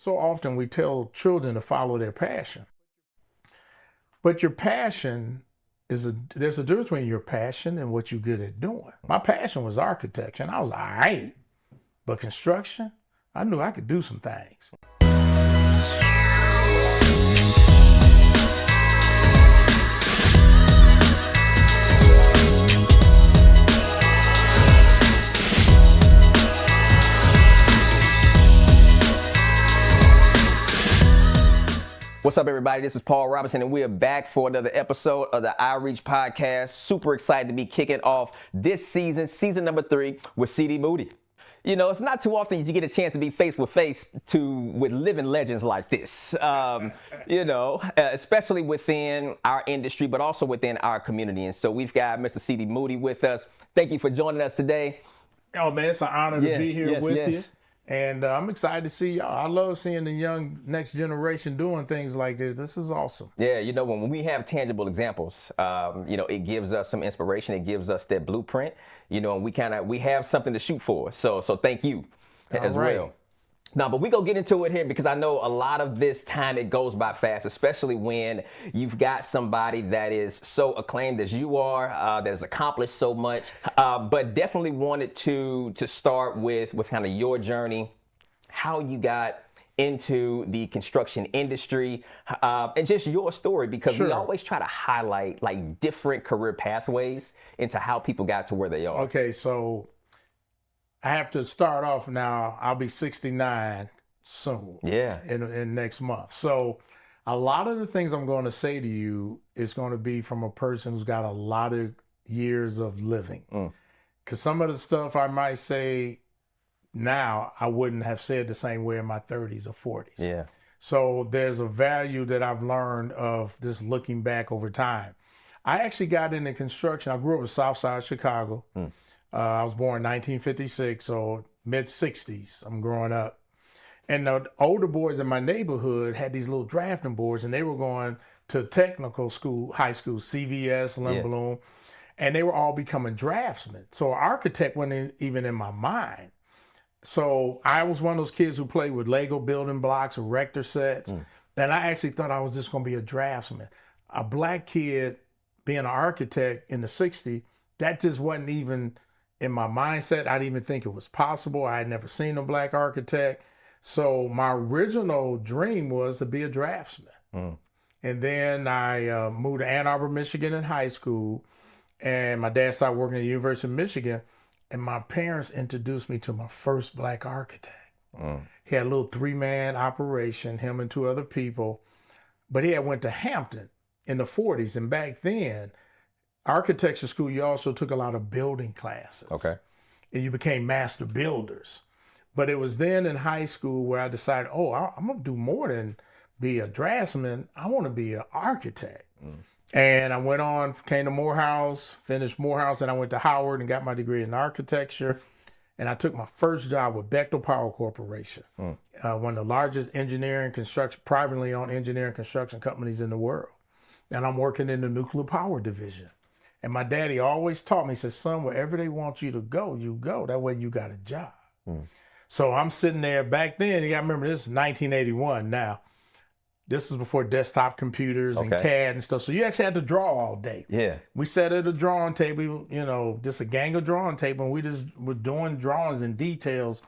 So often we tell children to follow their passion. But your passion there's a difference between your passion and what you're good at doing. My passion was architecture, and I was all right. But construction, I knew I could do some things. What's up, everybody? This is Paul Robinson, and we are back for another episode of the iReach podcast. Super excited to be kicking off this season number 3 with C.D. Moody. You know, it's not too often you get a chance to be face with living legends like this, especially within our industry, but also within our community. And so we've got Mr. C.D. Moody with us. Thank you for joining us today. Oh, man, it's an honor to be here with you. And I'm excited to see y'all. I love seeing the young next generation doing things like this. This is awesome. Yeah, you know, when we have tangible examples, it gives us some inspiration. It gives us that blueprint, and we have something to shoot for. So thank you as well. Now, but we go get into it here because I know a lot of this time it goes by fast, especially when you've got somebody that is so acclaimed as you are, that has accomplished so much, but definitely wanted to start with kind of your journey, how you got into the construction industry, and just your story, because we always try to highlight like different career pathways into how people got to where they are. Okay, so I have to start off now. I'll be 69 soon. Yeah. In next month. So a lot of the things I'm going to say to you is going to be from a person who's got a lot of years of living. Because some of the stuff I might say now, I wouldn't have said the same way in my 30s or 40s. Yeah. So there's a value that I've learned of this looking back over time. I actually got into construction. I grew up in South Side Chicago. I was born in 1956, so mid-60s, I'm growing up. And the older boys in my neighborhood had these little drafting boards, and they were going to technical school, high school, CVS, Lindblom, and they were all becoming draftsmen. So architect wasn't even in my mind. So I was one of those kids who played with Lego building blocks, erector sets, and I actually thought I was just going to be a draftsman. A black kid being an architect in the 60s, that just wasn't even in my mindset. I didn't even think it was possible. I had never seen a black architect. So my original dream was to be a draftsman. And then I moved to Ann Arbor, Michigan in high school. And my dad started working at the University of Michigan. And my parents introduced me to my first black architect. He had a little 3-man operation, him and 2 other people. But he had went to Hampton in the 40s. And back then, architecture school, you also took a lot of building classes. Okay. And you became master builders. But it was then in high school where I decided, I'm going to do more than be a draftsman. I want to be an architect. And I went on, came to Morehouse, finished Morehouse, and I went to Howard and got my degree in architecture. And I took my first job with Bechtel Power Corporation, one of the largest privately owned engineering construction companies in the world. And I'm working in the nuclear power division. And my daddy always taught me, he said, son, wherever they want you to go, you go. That way you got a job. So I'm sitting there back then. You got to remember, this is 1981 now. This is before desktop computers and CAD and stuff. So you actually had to draw all day. Yeah. We sat at a drawing table, just a gang of drawing table, and we just were doing drawings and details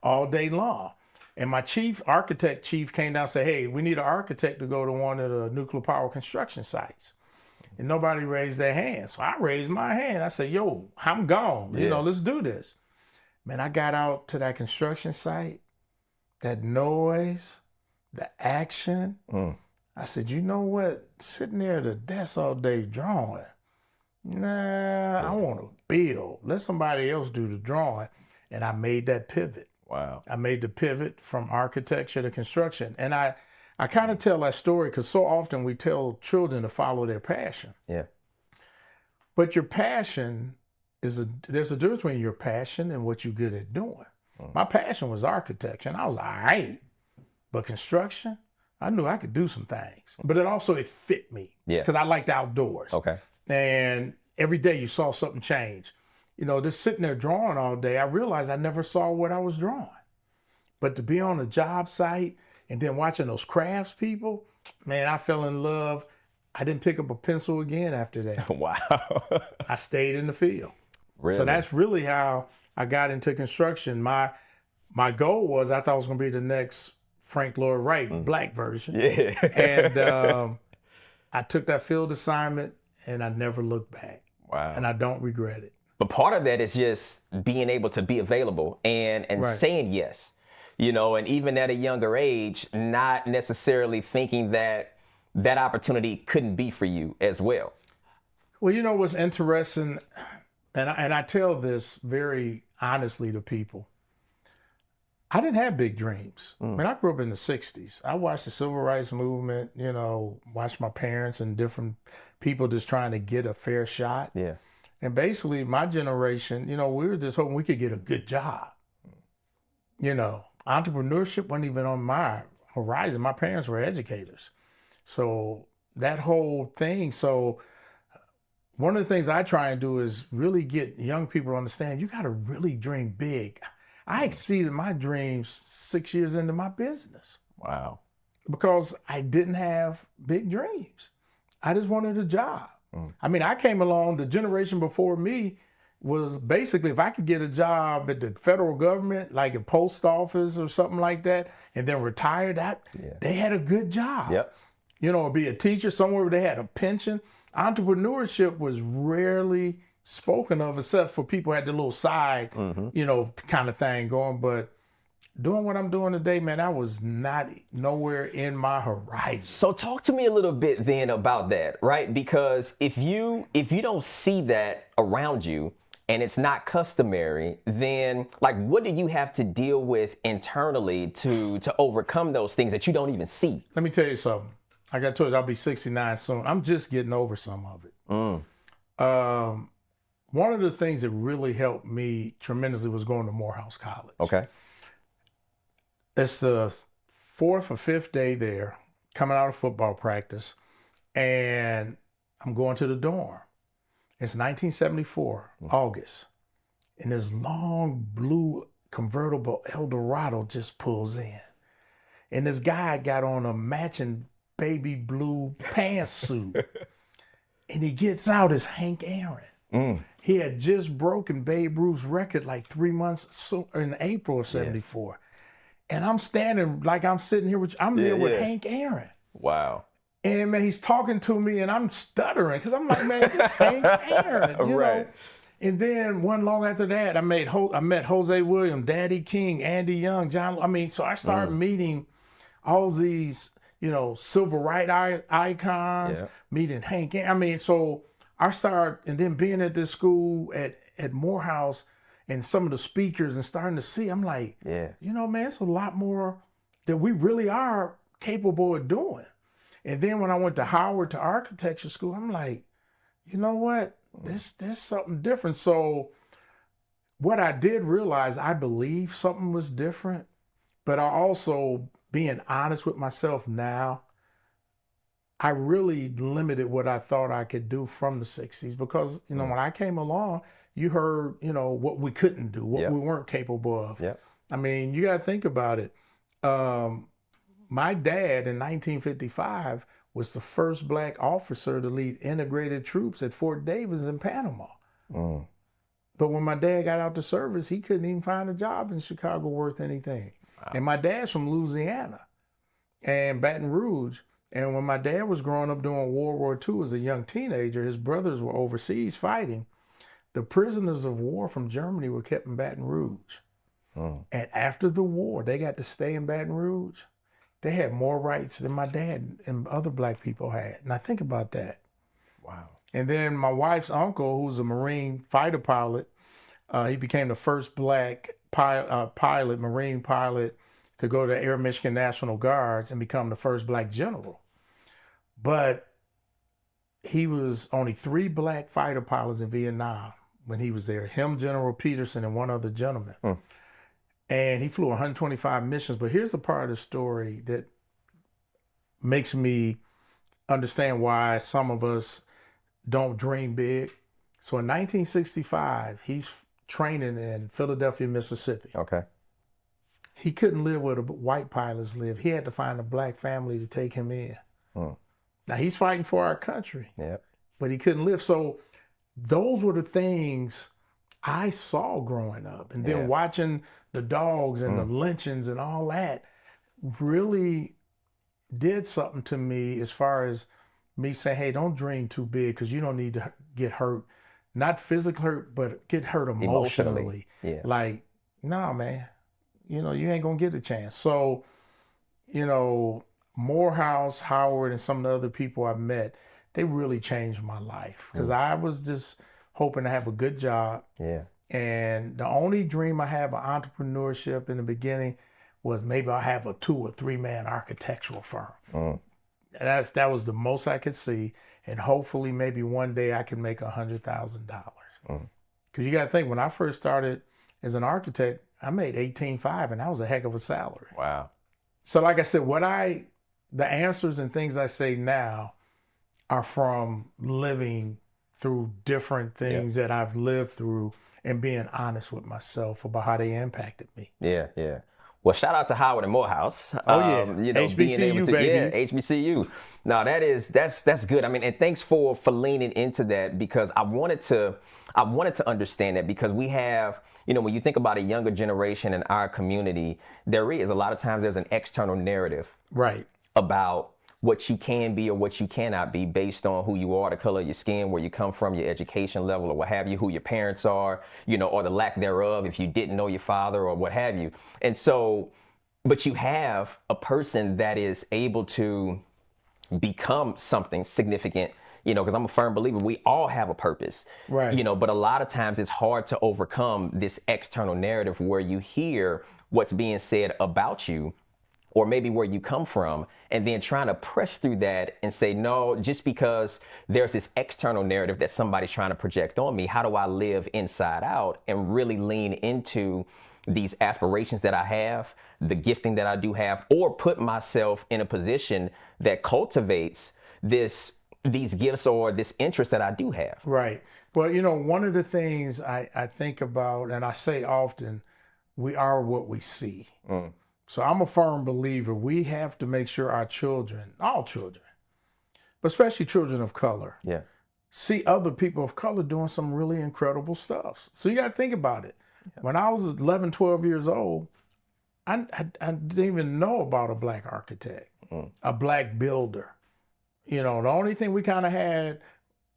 all day long. And my architect chief came down and said, hey, we need an architect to go to one of the nuclear power construction sites. And nobody raised their hand. So I raised my hand. I said, yo, I'm gone. Let's do this. Man, I got out to that construction site, that noise, the action. I said, you know what? Sitting there at the desk all day drawing. I want to build. Let somebody else do the drawing. And I made that pivot. Wow. I made the pivot from architecture to construction. And I kind of tell that story because so often we tell children to follow their passion. Yeah. But your passion there's a difference between your passion and what you're good at doing. My passion was architecture, and I was all right. But construction, I knew I could do some things. But it fit me. Yeah. Because I liked the outdoors. Okay. And every day you saw something change. Just sitting there drawing all day, I realized I never saw what I was drawing. But to be on a job site, And then watching those crafts people, man, I fell in love. I didn't pick up a pencil again after that. Wow. I stayed in the field. Really? So that's really how I got into construction. My goal was I thought I was going to be the next Frank Lloyd Wright, black version. Yeah. And I took that field assignment and I never looked back. Wow. And I don't regret it. But part of that is just being able to be available and Right. saying yes, and even at a younger age, not necessarily thinking that that opportunity couldn't be for you as well. Well, you know what's interesting, and I tell this very honestly to people. I didn't have big dreams. I mean, I grew up in the 60s. I watched the civil rights movement, watched my parents and different people just trying to get a fair shot. Yeah. And basically, my generation, we were just hoping we could get a good job. Entrepreneurship wasn't even on my horizon. My parents were educators. So that whole thing. So one of the things I try and do is really get young people to understand you got to really dream big. I exceeded my dreams 6 years into my business. Wow. Because I didn't have big dreams. I just wanted a job. I mean, I came along, the generation before me was basically, if I could get a job at the federal government, like a post office or something like that, and then retire, they had a good job. Yep. Or be a teacher somewhere where they had a pension. Entrepreneurship was rarely spoken of, except for people who had the little side, kind of thing going. But doing what I'm doing today, man, that was nowhere in my horizon. So talk to me a little bit then about that, right? Because if you don't see that around you and it's not customary, then like what do you have to deal with internally to overcome those things that you don't even see? Let me tell you something. Like I told you, I'll be 69 soon. I'm just getting over some of it. One of the things that really helped me tremendously was going to Morehouse College. Okay. It's the 4th or 5th day there, coming out of football practice, and I'm going to the dorm. It's 1974, August, and this long blue convertible Eldorado just pulls in. And this guy got on a matching baby blue pantsuit, and he gets out as Hank Aaron. He had just broken Babe Ruth's record like 3 months in April of 74. And I'm standing like I'm sitting here I'm there with Hank Aaron. Wow. And man, he's talking to me and I'm stuttering because I'm like, man, this Hank Aaron, Right. know? And then one long after that, I met Jose Williams, Daddy King, Andy Young, John. So I started meeting all these, civil rights icons, meeting Hank Aaron. So I started, and then being at this school at Morehouse, and some of the speakers and starting to see, I'm like, man, it's a lot more that we really are capable of doing. And then when I went to Howard to architecture school, I'm like, you know what? There's something different. So what I did realize, I believe something was different, but I also, being honest with myself now, I really limited what I thought I could do from the 60s because, when I came along, you heard, what we couldn't do, what we weren't capable of. Yep. I mean, you got to think about it. My dad in 1955 was the first black officer to lead integrated troops at Fort Davis in Panama. But when my dad got out to service, he couldn't even find a job in Chicago worth anything. Wow. And my dad's from Louisiana and Baton Rouge. And when my dad was growing up during World War II as a young teenager, his brothers were overseas fighting. The prisoners of war from Germany were kept in Baton Rouge. And after the war, they got to stay in Baton Rouge. They had more rights than my dad and other black people had. And I think about that. Wow. And then my wife's uncle, who's a Marine fighter pilot, he became the first black Marine pilot to go to Air Michigan National Guards and become the first black general. But he was only 3 black fighter pilots in Vietnam when he was there. Him, General Peterson, and one other gentleman. And he flew 125 missions. But here's the part of the story that makes me understand why some of us don't dream big. So in 1965, he's training in Philadelphia, Mississippi. Okay. he couldn't live where the white pilots live. He had to find a black family to take him in. Now he's fighting for our country, but he couldn't live. So those were the things I saw growing up. And then watching the dogs and the lynchings and all that really did something to me as far as me saying, hey, don't dream too big because you don't need to get hurt. Not physically hurt, but get hurt emotionally. Like, nah, man, you know, you ain't going to get a chance. So, you know, Morehouse, Howard, and some of the other people I met, they really changed my life because I was just hoping to have a good job. And the only dream I had of entrepreneurship in the beginning was maybe I'll have a 2 or 3 man architectural firm. That was the most I could see. And hopefully maybe one day I can make $100,000. Because you got to think, when I first started as an architect, I made $18,500 and that was a heck of a salary. Wow. So like I said, the answers and things I say now are from living through different things that I've lived through and being honest with myself about how they impacted me. Well, shout out to Howard and Morehouse. You know, HBCU, being able to, baby. HBCU. No, that's good. I mean, and thanks for leaning into that because I wanted to understand that because we have, you know, when you think about a younger generation in our community, there is a lot of times there's an external narrative about what you can be or what you cannot be based on who you are, the color of your skin, where you come from, your education level or what have you, who your parents are, you know, or the lack thereof if you didn't know your father or what have you. And so, but you have a person that is able to become something significant, you know, because I'm a firm believer we all have a purpose, you know, but a lot of times it's hard to overcome this external narrative where you hear what's being said about you or maybe where you come from, and then trying to press through that and say, no, just because there's this external narrative that somebody's trying to project on me, how do I live inside out and really lean into these aspirations that I have, the gifting that I do have, or put myself in a position that cultivates these gifts or this interest that I do have. Right. Well, you know, one of the things I think about, and I say often, we are what we see. So I'm a firm believer we have to make sure our children, all children, but especially children of color, see other people of color doing some really incredible stuff. So you got to think about it. When I was 11, 12 years old, I didn't even know about a black architect, a black builder. You know, the only thing we kind of had,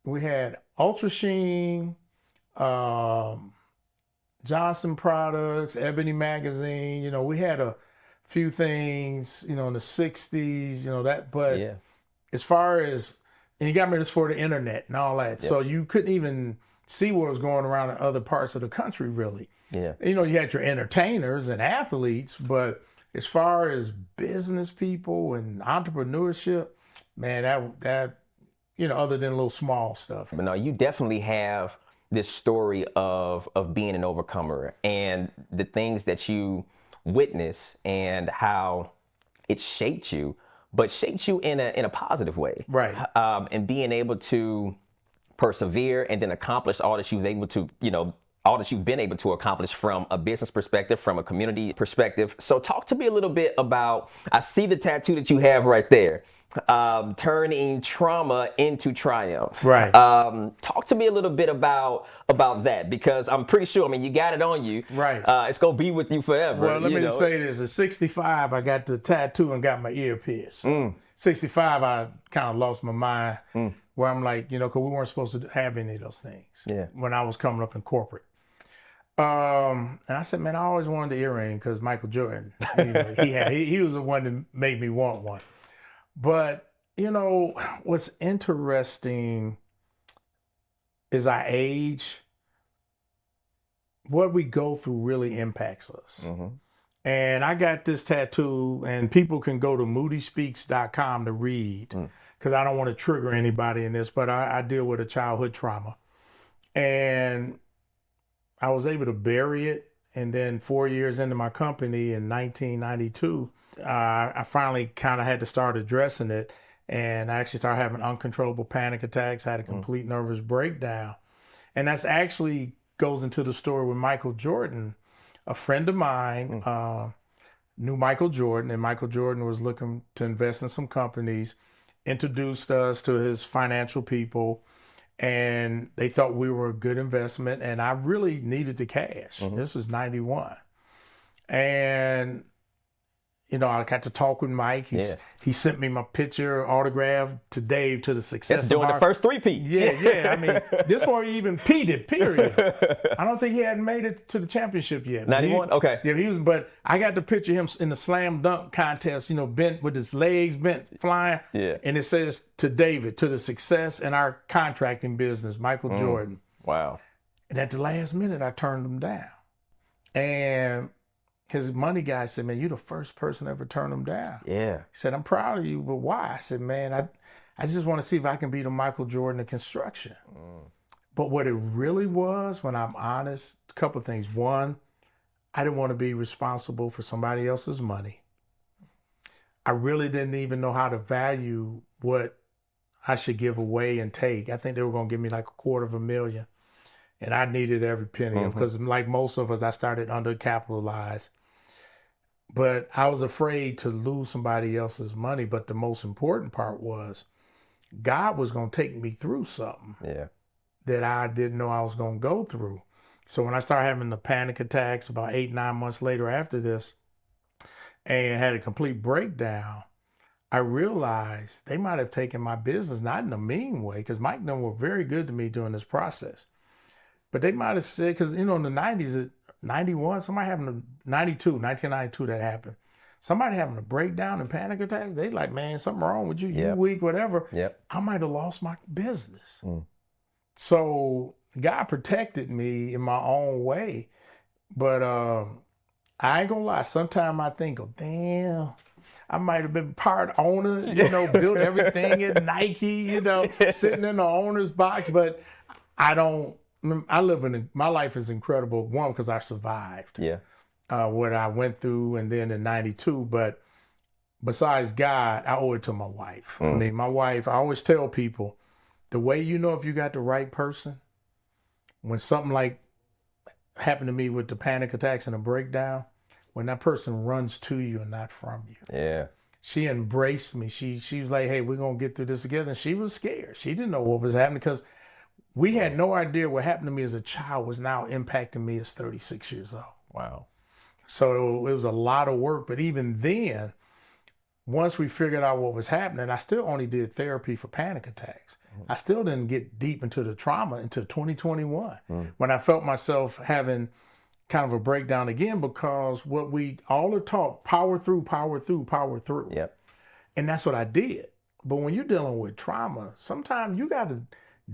we had Ultra Sheen, Johnson Products, Ebony Magazine. You know, we had a few things, you know, in the 60s, you know, that, but as far as, and you got me this for the internet and all that. So you couldn't even see what was going around in other parts of the country, really. You know, you had your entertainers and athletes, but as far as business people and entrepreneurship, man, that, you know, other than little small stuff. But no, you definitely have this story of being an overcomer and the things that you witness and how it shaped you, but shaped you in a positive way. And being able to persevere and then accomplish all that you've able to, you know, all that you've been able to accomplish from a business perspective, from a community perspective. So talk to me a little bit about, I see the tattoo that you have right there, turning trauma into triumph. Talk to me a little bit about that, because I'm pretty sure, I mean, you got it on you. It's going to be with you forever. Well, let me just say this. At 65, I got the tattoo and got my ear pierced. 65, I kind of lost my mind where I'm like, you know, because we weren't supposed to have any of those things when I was coming up in corporate. And I said, man, I always wanted the earring because Michael Jordan, you know, he was the one that made me want one. But, you know, what's interesting is our age, what we go through really impacts us. And I got this tattoo, and people can go to moodyspeaks.com to read, because I don't want to trigger anybody in this, but I deal with a childhood trauma. And I was able to bury it. And then 4 years into my company in 1992, I finally kind of had to start addressing it. And I actually started having uncontrollable panic attacks, had a complete nervous breakdown. And that's actually goes into the story with Michael Jordan. A friend of mine knew Michael Jordan, and Michael Jordan was looking to invest in some companies, introduced us to his financial people, and they thought we were a good investment, and I really needed the cash. This was 91. And I got to talk with Mike. He sent me my picture autograph to Dave to the success. That's doing the first three-peat. Yeah. I mean, this one even peated, period. I don't think he hadn't made it to the championship yet. 91? Okay. Yeah, but I got the picture of him in the slam dunk contest, bent with his legs bent, flying. Yeah. And it says, to David, to the success in our contracting business, Michael Jordan. Wow. And at the last minute, I turned him down. And his money guy said, man, you're the first person to ever turn him down. Yeah. He said, I'm proud of you, but why? I said, man, I just want to see if I can beat a Michael Jordan in construction. But what it really was, when I'm honest, a couple of things. One, I didn't want to be responsible for somebody else's money. I really didn't even know how to value what I should give away and take. I think they were going to give me like $250,000. And I needed every penny because like most of us, I started undercapitalized. But I was afraid to lose somebody else's money. But the most important part was God was going to take me through something that I didn't know I was going to go through. So when I started having the panic attacks about 8-9 months later after this and had a complete breakdown, I realized they might have taken my business, not in a mean way, because Mike and them were very good to me during this process. But they might have said, because, in the 90s, 91, somebody having a 1992 that happened. Somebody having a breakdown and panic attacks, they like, man, something wrong with you, you weak, whatever. I might have lost my business. So God protected me in my own way. But I ain't gonna lie, sometimes I think, damn, I might have been part owner, built everything at Nike, sitting in the owner's box. But my life is incredible. One, because I survived what I went through, and then in 92. But besides God, I owe it to my wife. I mean, my wife, I always tell people, the way you know if you got the right person, when something like happened to me with the panic attacks and the breakdown, when that person runs to you and not from you. Yeah. She embraced me. She was like, hey, we're going to get through this together. And she was scared. She didn't know what was happening because we had no idea what happened to me as a child was now impacting me as 36 years old. Wow. So it was a lot of work. But even then, once we figured out what was happening, I still only did therapy for panic attacks. I still didn't get deep into the trauma until 2021, when I felt myself having kind of a breakdown again, because what we all are taught, power through, power through, power through. Yep. And that's what I did. But when you're dealing with trauma, sometimes you got to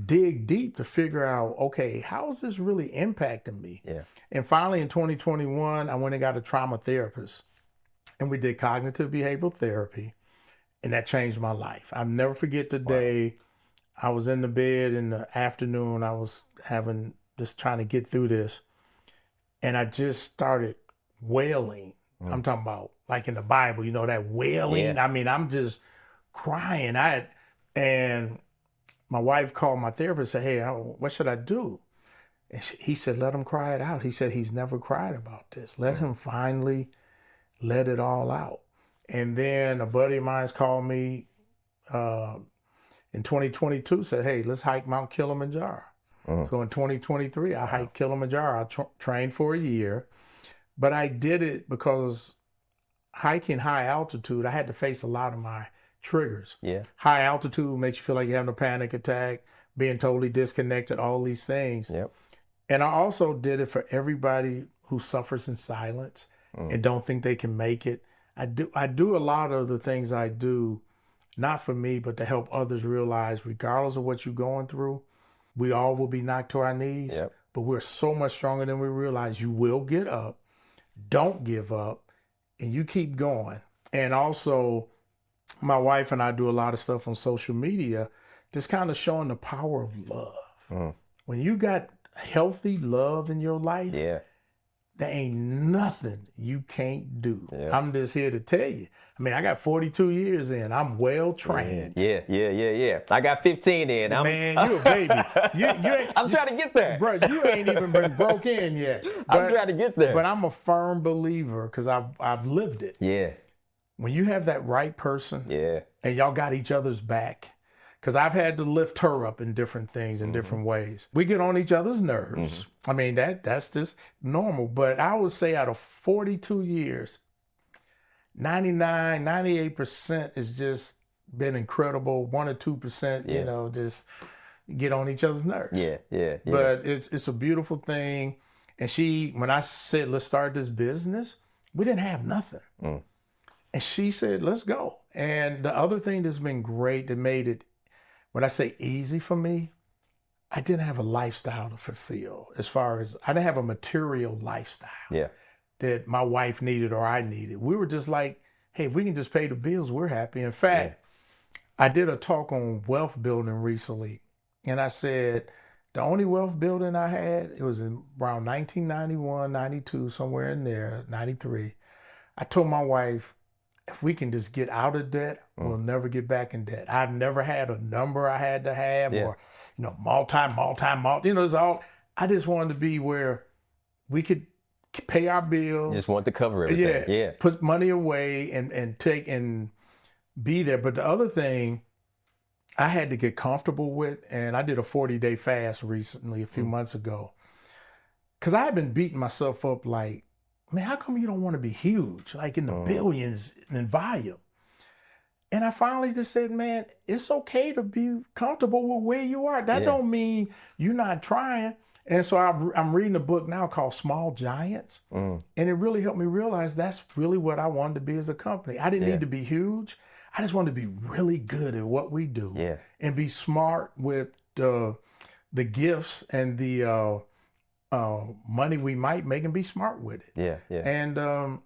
dig deep to figure out, okay, how is this really impacting me? Yeah. And finally, in 2021, I went and got a trauma therapist, and we did cognitive behavioral therapy, and that changed my life. I'll never forget the day I was in the bed in the afternoon. I was just trying to get through this, and I just started wailing. I'm talking about like in the Bible, that wailing. Yeah. I mean, I'm just crying. And my wife called my therapist and said, hey, what should I do? And he said, let him cry it out. He said, he's never cried about this. Let him finally let it all out. And then a buddy of mine's called me in 2022, said, hey, let's hike Mount Kilimanjaro. So in 2023, I hiked Kilimanjaro. I trained for a year, but I did it because hiking high altitude, I had to face a lot of my triggers. Yeah. High altitude makes you feel like you're having a panic attack, being totally disconnected, all these things. Yep. And I also did it for everybody who suffers in silence and don't think they can make it. I do a lot of the things I do, not for me, but to help others realize, regardless of what you're going through, we all will be knocked to our knees, but we're so much stronger than we realize. You will get up, don't give up, and you keep going. And also, my wife and I do a lot of stuff on social media, just kind of showing the power of love. When you got healthy love in your life, there ain't nothing you can't do. Yeah. I'm just here to tell you. I mean, I got 42 years in. I'm well trained. Yeah. I got 15 in. Man, you a baby. You ain't, I'm trying to get there. bro, you ain't even been broke in yet. I'm trying to get there. But I'm a firm believer because I've lived it. Yeah. When you have that right person Yeah. and y'all got each other's back, because I've had to lift her up in different things in different ways. We get on each other's nerves. I mean, that's just normal. But I would say out of 42 years, 98% has just been incredible. 1 or 2%, you know, just get on each other's nerves. Yeah. But it's a beautiful thing. And when I said, let's start this business, we didn't have nothing. And she said, let's go. And the other thing that's been great that made it, when I say easy for me, I didn't have a lifestyle to fulfill as far as I didn't have a material lifestyle that my wife needed or I needed. We were just like, hey, if we can just pay the bills, we're happy. In fact, I did a talk on wealth building recently. And I said, the only wealth building I had, it was in around 1991, 92, somewhere in there, 93. I told my wife, if we can just get out of debt, we'll never get back in debt. I've never had a number I had to have or, you know, multi, you know, it's all, I just wanted to be where we could pay our bills. Just want to cover everything. Yeah. Put money away and take and be there. But the other thing I had to get comfortable with, and I did a 40-day fast recently, a few months ago, because I had been beating myself up like, man, how come you don't want to be huge, like in the billions in volume? And I finally just said, man, it's okay to be comfortable with where you are. That don't mean you're not trying. And so I'm reading a book now called Small Giants. And it really helped me realize that's really what I wanted to be as a company. I didn't need to be huge. I just wanted to be really good at what we do and be smart with the gifts and the money we might make and be smart with it. And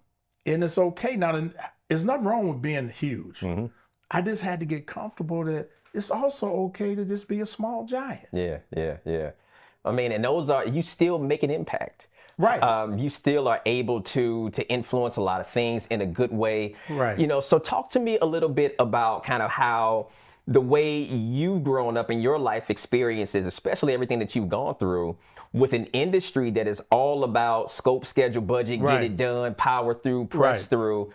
it's okay. Now, there's nothing wrong with being huge. I just had to get comfortable that it's also okay to just be a small giant. Yeah. I mean, and those you still make an impact. Right. You still are able to influence a lot of things in a good way. Right. You know, so talk to me a little bit about kind of how the way you've grown up in your life experiences, especially everything that you've gone through with an industry that is all about scope, schedule, budget, get it done, power through, press through.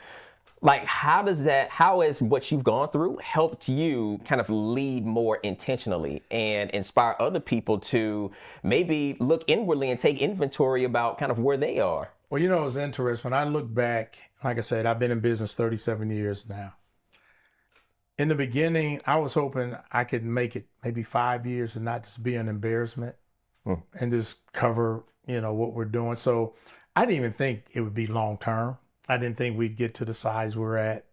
Like, how has what you've gone through helped you kind of lead more intentionally and inspire other people to maybe look inwardly and take inventory about kind of where they are? Well, you know, it's interesting. When I look back, like I said, I've been in business 37 years now. In the beginning, I was hoping I could make it maybe 5 years and not just be an embarrassment and just cover, you know, what we're doing. So I didn't even think it would be long term. I didn't think we'd get to the size we're at.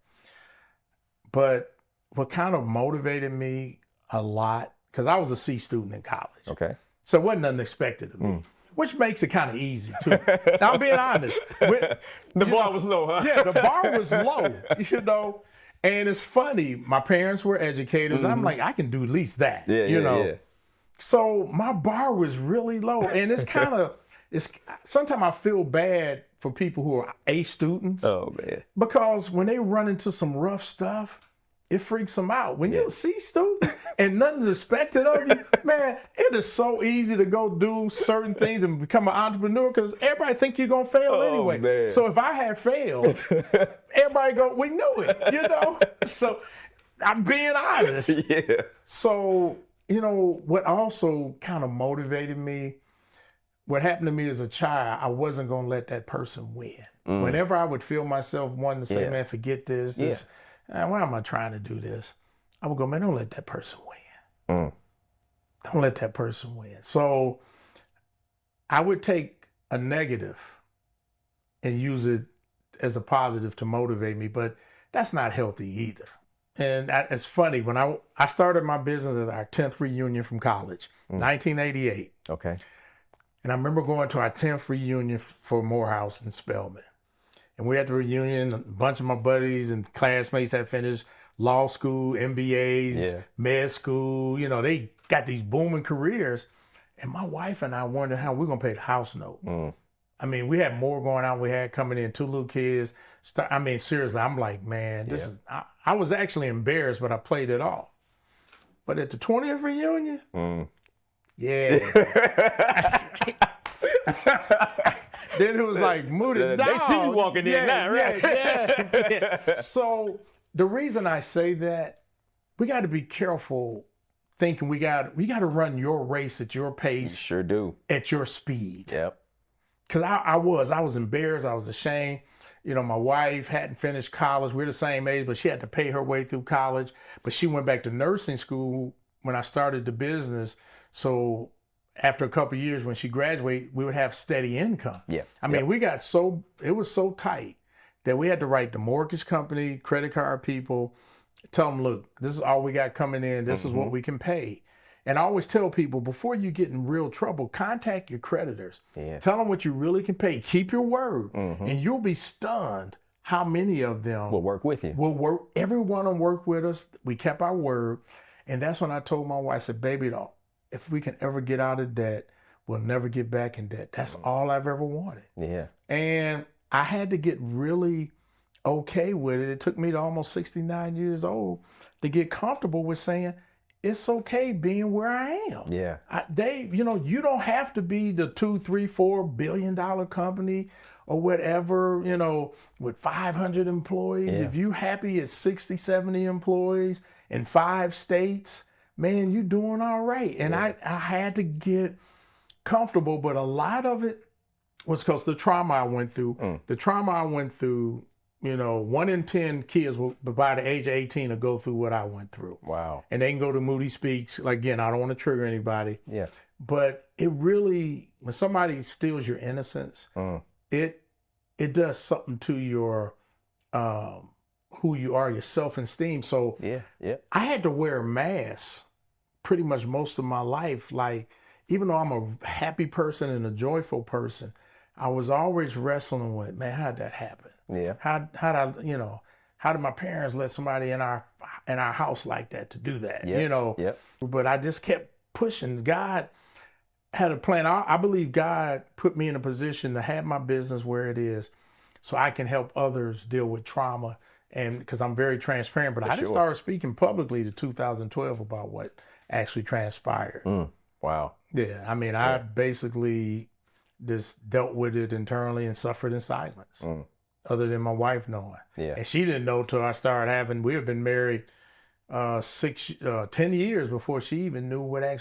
But what kind of motivated me a lot, because I was a C student in college. Okay. So it wasn't nothing expected of me, which makes it kind of easy too. I'm being honest. The bar was low, huh? Yeah, the bar was low, you know. And it's funny, my parents were educators. I'm like, I can do at least that, you know. So my bar was really low. And it's kind of, sometimes I feel bad for people who are A students. Oh, man. Because when they run into some rough stuff, it freaks them out. When you're a C student and nothing's expected of you, man, it is so easy to go do certain things and become an entrepreneur because everybody think you're going to fail anyway. Man. So if I had failed, everybody go, we knew it, you know? So I'm being honest. So, you know, what also kind of motivated me, what happened to me as a child, I wasn't going to let that person win. Whenever I would feel myself wanting to say, man, forget this, why am I trying to do this? I would go, man, don't let that person win. Don't let that person win. So I would take a negative and use it as a positive to motivate me, but that's not healthy either. And it's funny, when I started my business at our 10th reunion from college, 1988. Okay. And I remember going to our 10th reunion for Morehouse in Spelman. And we had the reunion, a bunch of my buddies and classmates had finished law school, MBAs, med school. You know, they got these booming careers. And my wife and I wondered how we're going to pay the house note. I mean, we had more going on. We had coming in 2 little kids. I mean, seriously, I'm like, man, this is, I was actually embarrassed, but I played it off. But at the 20th reunion, yeah. Then it was like, Moody, they see you walking in now, right? Yeah. So the reason I say that, we got to be careful thinking we got to run your race at your pace. You sure do. At your speed. Yep. Because I was embarrassed. I was ashamed. You know, my wife hadn't finished college. We're the same age, but she had to pay her way through college. But she went back to nursing school when I started the business. So after a couple of years, when she graduated, we would have steady income. Yeah. I mean, it was so tight that we had to write the mortgage company, credit card people, tell them, look, this is all we got coming in. This is what we can pay. And I always tell people, before you get in real trouble, contact your creditors. Yeah. Tell them what you really can pay. Keep your word. And you'll be stunned how many of them will work with you. Will work. Every one of them work with us. We kept our word. And that's when I told my wife, I said, baby, if we can ever get out of debt, we'll never get back in debt. That's all I've ever wanted. Yeah. And I had to get really okay with it. It took me to almost 69 years old to get comfortable with saying, it's okay being where I am. Yeah. Dave, you know, you don't have to be the $2, $3, $4 billion company or whatever, you know, with 500 employees. Yeah. If you happy at 60, 70 employees in 5 states, man, you're doing all right. And I had to get comfortable, but a lot of it was because the trauma I went through. The trauma I went through, you know, 1 in 10 kids will, by the age of 18, will go through what I went through. Wow. And they can go to Moody Speaks. Again, I don't want to trigger anybody. Yeah. But it really, when somebody steals your innocence, it does something to your who you are, your self-esteem. So I had to wear a mask pretty much most of my life. Like, even though I'm a happy person and a joyful person, I was always wrestling with, man, how'd that happen? Yeah. How did my parents let somebody in our house like that to do that? Yep. You know. Yep. But I just kept pushing. God had a plan. I believe God put me in a position to have my business where it is, so I can help others deal with trauma. And because I'm very transparent, but I didn't start speaking publicly to 2012 about what actually transpired. Wow. Yeah. I mean, I basically just dealt with it internally and suffered in silence. Other than my wife knowing. Yeah. And she didn't know till I started having, we had been married 10 years before she even knew what had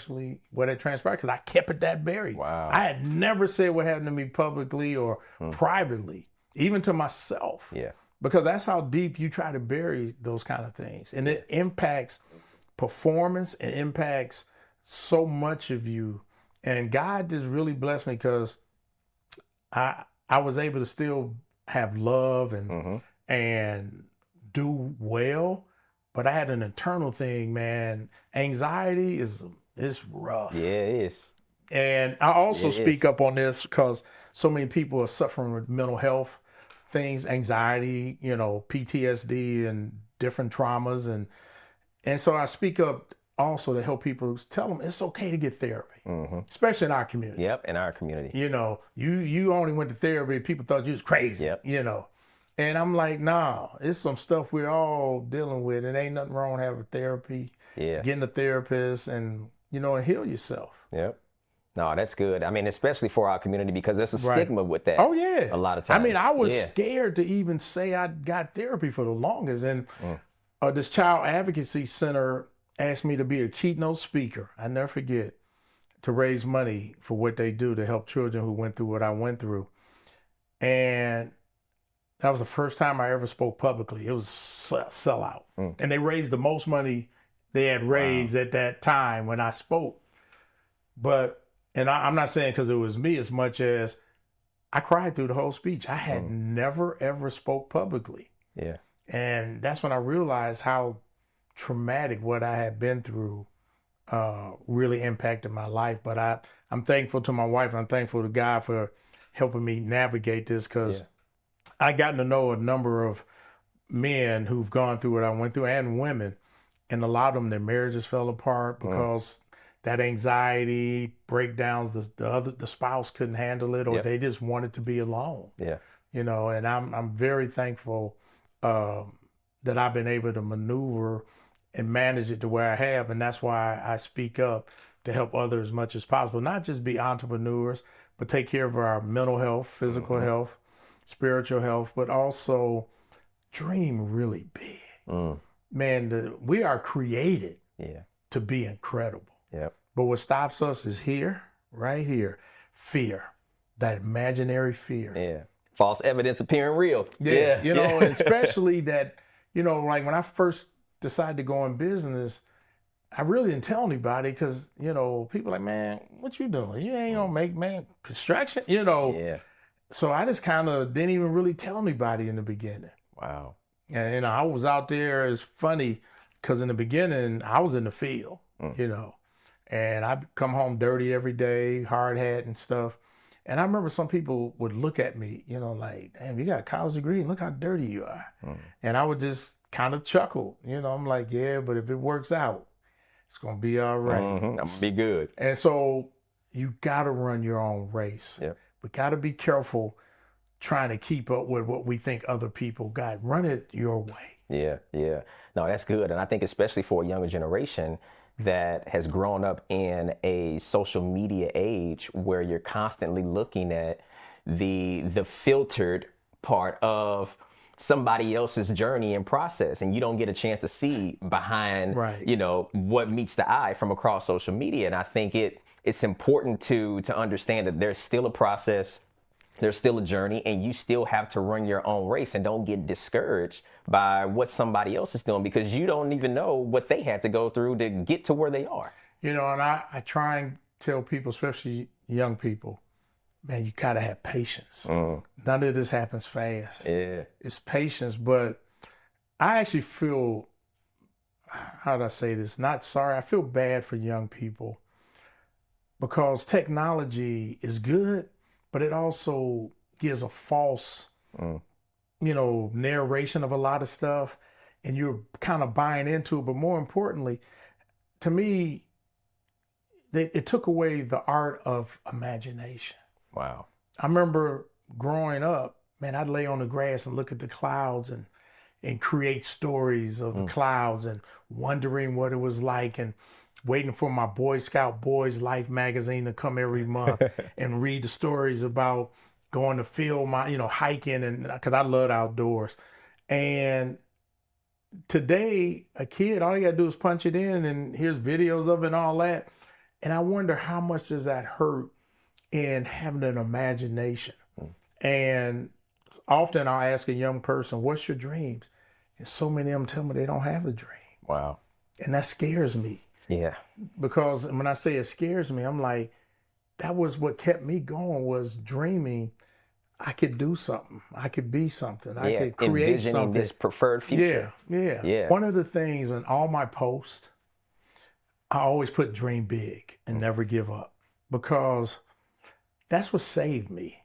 transpired, because I kept it that buried. Wow. I had never said what happened to me publicly or privately, even to myself. Yeah. Because that's how deep you try to bury those kind of things. And it impacts performance, it impacts so much of you. And God just really blessed me, because I was able to still have love and do well, but I had an internal thing, man. Anxiety is rough. Yeah, it is. And I also speak up on this because so many people are suffering with mental health things, anxiety, you know, PTSD and different traumas. And so I speak up also to help people, tell them it's okay to get therapy, especially in our community. Yep, in our community. You know, you only went to therapy, people thought you was crazy, you know. And I'm like, nah, it's some stuff we're all dealing with. It ain't nothing wrong with having therapy, getting a therapist, and, you know, and heal yourself. Yep. No, that's good. I mean, especially for our community, because there's a stigma with that. Oh, yeah. A lot of times. I mean, I was scared to even say I got therapy for the longest. And this Child Advocacy Center asked me to be a keynote speaker. I never forget, to raise money for what they do to help children who went through what I went through. And that was the first time I ever spoke publicly. It was a sellout. And they raised the most money they had raised at that time when I spoke. But, and I'm not saying because it was me as much as I cried through the whole speech. I had never, ever spoke publicly. Yeah. And that's when I realized how traumatic what I had been through really impacted my life. But I'm thankful to my wife, and I'm thankful to God for helping me navigate this, because I gotten to know a number of men who've gone through what I went through, and women, and a lot of them, their marriages fell apart because that anxiety, breakdowns, the spouse couldn't handle it, or Yep. they just wanted to be alone. Yeah. And I'm very thankful that I've been able to maneuver and manage it to where I have, and that's why I speak up to help others as much as possible. Not just be entrepreneurs, but take care of our mental health, physical health, spiritual health, but also dream really big. Man, we are created to be incredible. Yep. But what stops us is here, right here, fear, that imaginary fear. Yeah. False evidence appearing real. Yeah. And especially that, like when I first decided to go in business, I really didn't tell anybody because, people like, man, what you doing? You ain't gonna make, man, construction, Yeah. So I just kind of didn't even really tell anybody in the beginning. Wow. And, I was out there. It's funny because in the beginning, I was in the field, and I'd come home dirty every day, hard hat and stuff. And I remember some people would look at me, like, damn, you got a college degree and look how dirty you are. And I would just kind of chuckle, I'm like, yeah, but if it works out, it's going to be all right. I'm going to be good. And so you got to run your own race. Yep. We got to be careful trying to keep up with what we think other people got. Run it your way. Yeah. Yeah. No, that's good. And I think especially for a younger generation that has grown up in a social media age where you're constantly looking at the filtered part of somebody else's journey and process, and you don't get a chance to see behind, what meets the eye from across social media. And I think it's important to understand that there's still a process, there's still a journey, and you still have to run your own race, and don't get discouraged by what somebody else is doing because you don't even know what they had to go through to get to where they are. And I try and tell people, especially young people, man, you gotta have patience. None of this happens fast. Yeah. It's patience, but I actually feel, how do I say this? Not sorry, I feel bad for young people because technology is good, but it also gives a false, narration of a lot of stuff, and you're kind of buying into it. But more importantly, to me, it took away the art of imagination. Wow. I remember growing up, man, I'd lay on the grass and look at the clouds and create stories of the clouds and wondering what it was like and waiting for my Boy Scout Boys Life magazine to come every month and read the stories about going to field, hiking, and because I loved outdoors. And today, a kid, all you got to do is punch it in and here's videos of it and all that. And I wonder how much does that hurt in having an imagination. And often I'll ask a young person, what's your dreams? And so many of them tell me they don't have a dream. Wow. And that scares me. Yeah. Because when I say it scares me, I'm like, that was what kept me going, was dreaming I could do something. I could be something. I could create envisioning something. this preferred future. Yeah. One of the things in all my posts, I always put dream big and never give up, because that's what saved me.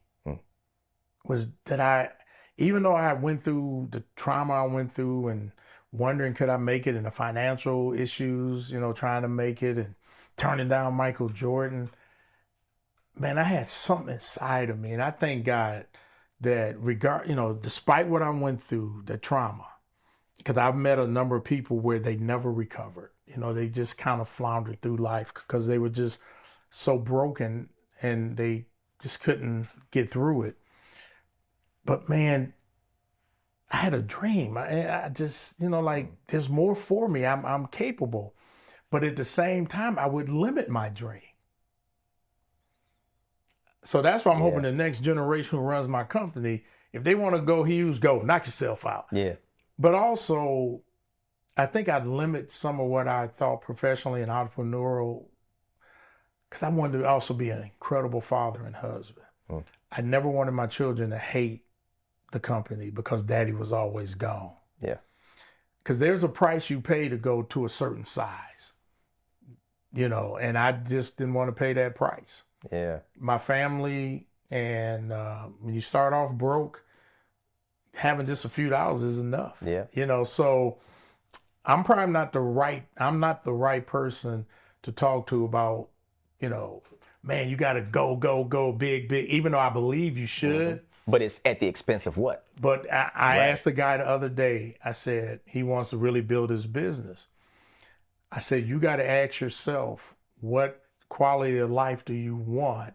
Was that even though I went through the trauma I went through and wondering could I make it, and the financial issues, trying to make it and turning down Michael Jordan, man, I had something inside of me. And I thank God that despite what I went through, the trauma, because I've met a number of people where they never recovered. They just kind of floundered through life because they were just so broken and they just couldn't get through it. But man, I had a dream. I just, there's more for me. I'm capable. But at the same time, I would limit my dream. So that's why I'm hoping the next generation who runs my company, if they want to go huge, go, knock yourself out. Yeah. But also, I think I'd limit some of what I thought professionally and entrepreneurial, because I wanted to also be an incredible father and husband. I never wanted my children to hate the company because daddy was always gone. Yeah. Because there's a price you pay to go to a certain size, and I just didn't want to pay that price. Yeah. My family, and when you start off broke, having just a few dollars is enough. Yeah. So I'm probably not the right person to talk to about, man, you got to go big. Even though I believe you should. But it's at the expense of what? But I asked the guy the other day, I said, he wants to really build his business. I said, you got to ask yourself, what quality of life do you want?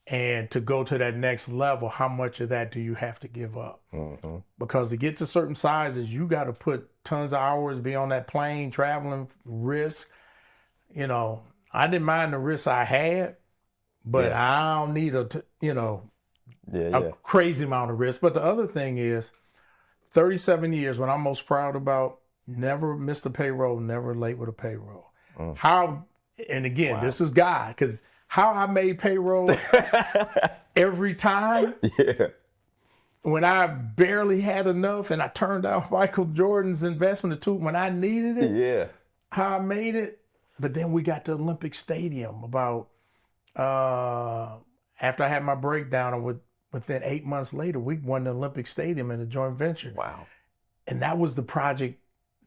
And to go to that next level, how much of that do you have to give up? Because to get to certain sizes, you got to put tons of hours, be on that plane, traveling, risk. I didn't mind the risk I had, but I don't need a crazy amount of risk. But the other thing is, 37 years, what I'm most proud about, never missed a payroll, never late with a payroll. And again, this is God, because how I made payroll every time, when I barely had enough and I turned out Michael Jordan's investment when I needed it, how I made it. But then we got to Olympic Stadium about, after I had my breakdown, and within 8 months later, we won the Olympic Stadium in a joint venture. Wow. And that was the project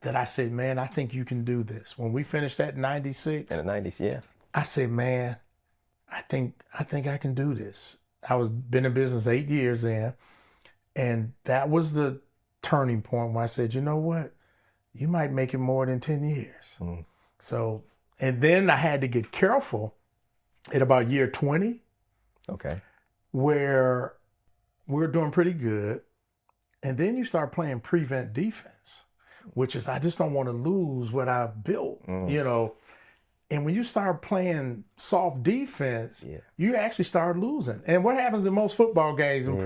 that I said, man, I think you can do this. When we finished that in 96. In the 90s, I said, man, I think I can do this. I was been in business 8 years in, and that was the turning point where I said, you know what? You might make it more than 10 years. So, and then I had to get careful at about year 20. Okay. Where we're doing pretty good. And then you start playing prevent defense, which is, I just don't want to lose what I've built, And when you start playing soft defense, you actually start losing. And what happens in most football games in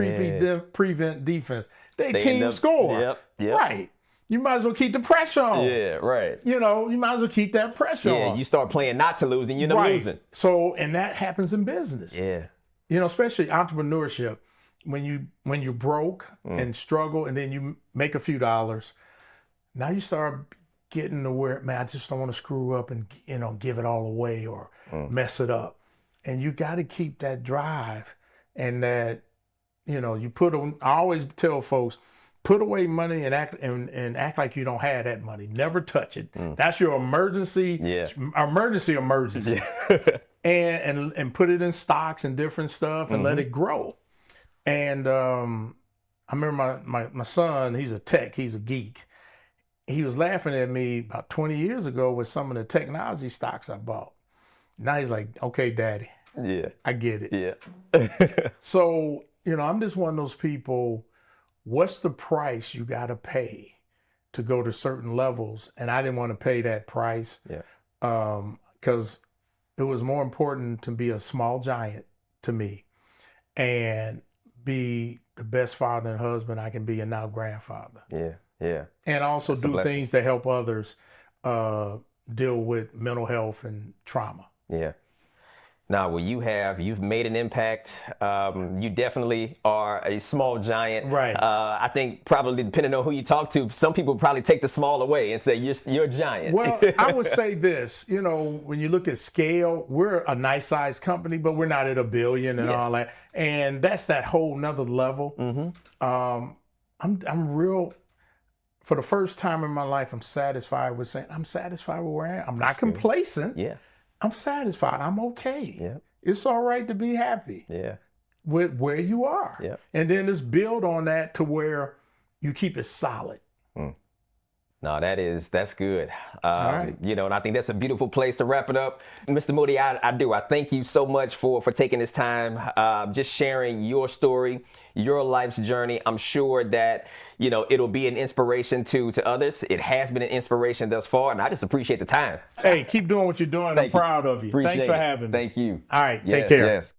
prevent defense? They team score. Right. You might as well keep the pressure on. Yeah, right. You might as well keep that pressure on. Yeah, you start playing not to lose, and you end up losing. So, and that happens in business. Yeah. Especially entrepreneurship, when you broke and struggle, and then you make a few dollars, now you start getting to where, man, I just don't want to screw up and give it all away or mess it up. And you got to keep that drive, and that you put on. I always tell folks, put away money and act like you don't have that money. Never touch it. That's your emergency. Emergency. And put it in stocks and different stuff and let it grow. And I remember my son, he's a tech, he's a geek. He was laughing at me about 20 years ago with some of the technology stocks I bought. Now he's like, okay, daddy. Yeah. I get it. Yeah. So, I'm just one of those people, what's the price you got to pay to go to certain levels? And I didn't want to pay that price. Because it was more important to be a small giant to me and be the best father and husband I can be, and now grandfather. Yeah. And also do things to help others deal with mental health and trauma. Yeah. Now, well, you've made an impact. You definitely are a small giant. Right. I think probably depending on who you talk to, some people probably take the small away and say, you're a giant. Well, I would say this, when you look at scale, we're a nice sized company, but we're not at $1 billion and all that. And that's that whole nother level. I'm real, for the first time in my life, I'm satisfied with saying, I'm satisfied with where I am. I'm not complacent. Yeah. I'm satisfied. I'm okay. Yeah. It's all right to be happy with where you are. Yeah. And then just build on that to where you keep it solid. No, that's good. All right. And I think that's a beautiful place to wrap it up. Mr. Moody, I thank you so much for taking this time, just sharing your story, your life's journey. I'm sure that, it'll be an inspiration to others. It has been an inspiration thus far, and I just appreciate the time. Hey, keep doing what you're doing. I'm proud of you. Thanks for having me. Thank you. All right, take care. Yes.